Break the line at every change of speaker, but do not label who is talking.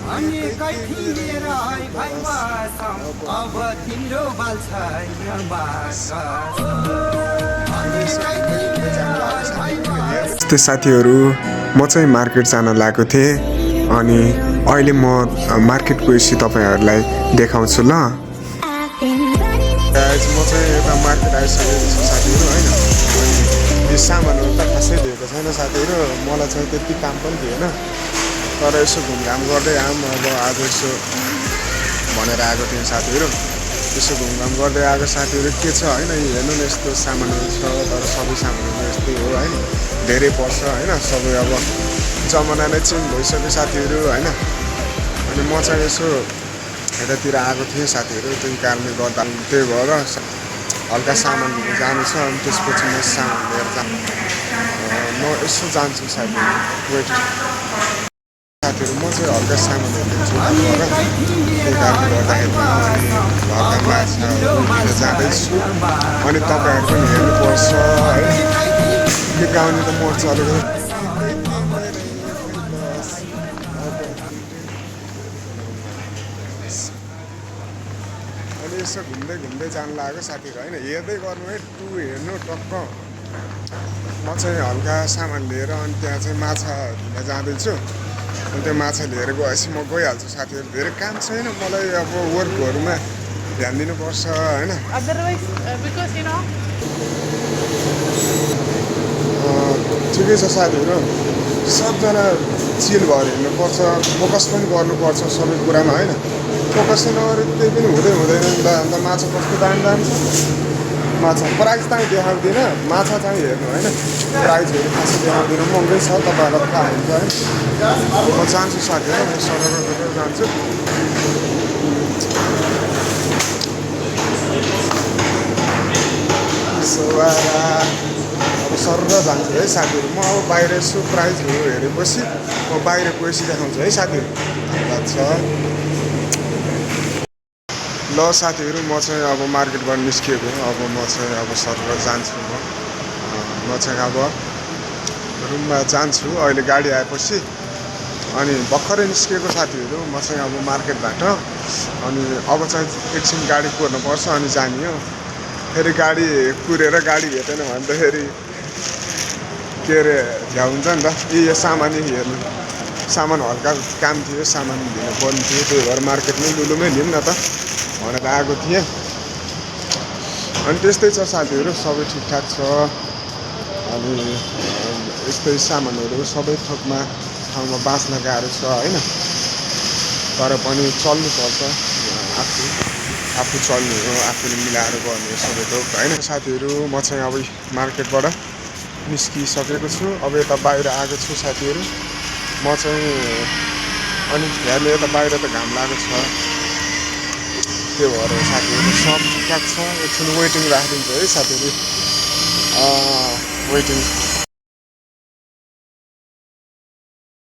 अनि कैथिएर भाइ बसम अब तिम्रो बाल छैन बासा
यस्तै साथीहरू म चाहिँ मार्केट जान लागेको थिएँ अनि अहिले म मार्केट गएपछि तपाईँहरूलाई देखाउँछु ल म चाहिँ यता मार्केट आइसकेको छु साथीहरू होइन अनि यो सामानहरू त खासै लिएको छैन साथीहरू मलाई चाहिँ त्यति काम पनि थिएन तर यसो घुमघाम गर्दै आऊँ अब आज यसो भनेर आएको थिएँ साथीहरू यसो घुमघाम गर्दै आएको साथीहरू के छ होइन हेर्नु न यस्तो सामानहरू छ तर सबै सामानहरू यस्तै हो होइन धेरै पर्छ होइन सबै अब जमाना नै चेन्ज भइसक्यो साथीहरू होइन अनि म चाहिँ यसो यतातिर आएको थिएँ साथीहरू त्यही कारणले गर्दा त्यही भएर हल्का सामान लिएर जानु छ अनि त्यसपछि म सामान लिएर जानु म यसो जान्छु साथीहरू वेट साथीहरू म चाहिँ हल्का सामानहरू लिन्छु भएर त्यही कारणले गर्दाखेरि म घरका माछाहरू लिएर जाँदैछु अनि तपाईँहरू पनि हेर्नुपर्छ है के गाउने त मर्छ अलिकति अनि यसो घुम्दै घुम्दै जानु लाग्यो साथीहरू होइन हेर्दै गर्नु है टु हेर्नु टक्क म चाहिँ हल्का सामान लिएर अनि त्यहाँ चाहिँ माछा धुन जाँदैछु अनि त्यो माछा लिएर गएपछि म गइहाल्छु साथीहरू धेरै काम छैन मलाई अब वर्कहरूमा ध्यान दिनुपर्छ होइन ठिकै छ साथीहरू सबजना चिल भएर हिँड्नुपर्छ फोकस पनि गर्नुपर्छ सबै कुरामा होइन फोकस नगरेर केही पनि हुँदैन नि त अन्त माछा कस्तो दाम छ माछा प्राइस चाहिँ देखाउँदिनँ माछा चाहिँ हेर्नु होइन प्राइसहरू खासै देखाउँदिनँ महँगै छ तपाईँहरूलाई थाहा हुन्छ है म जान्छु साथीहरू म सरर गरेर जान्छु अब सरर जान्छु है साथीहरू म अब बाहिर यसो प्राइसहरू हेरेपछि म बाहिर गएपछि देखाउँछु है साथीहरू छ ल साथीहरू म चाहिँ अब मार्केटबाट निस्किएको अब म चाहिँ अब सरर जान्छु म चाहिँ अब रुममा जान्छु अहिले गाडी आएपछि अनि भर्खरै निस्किएको साथीहरू म चाहिँ अब मार्केटबाट अनि अब चाहिँ एकछिन गाडी कुर्नुपर्छ अनि जाने हो फेरि गाडी कुरेर गाडी भेटेन भने त फेरि के अरे झ्याउ हुन्छ नि त यो सामान हेर्नु सामान हल्का काम थियो सामान लिनु पर्ने थियो त्यही भएर मार्केटमै लुलुमै लिऊँ न त भनेर आएको थिएँ अनि त्यस्तै छ साथीहरू सबै ठिकठाक छ अनि यस्तै सामानहरू सबै थोकमा ठाउँमा बाँच्न गाह्रो छ होइन तर पनि चल्नुपर्छ आफू चल्ने हो आफूले मिलाएर गर्ने सबै थोक होइन साथीहरू म चाहिँ अब मार्केटबाट निस्किसकेको छु अब यता बाहिर आएको छु साथीहरू म चाहिँ अनि हेर्ने यता बाहिर त घाम लागेको छ त्यो भएर साथीहरू सब ठिकठाक छ एकछिन वेटिङ राखिदिन्छु है साथीहरू वेटिङ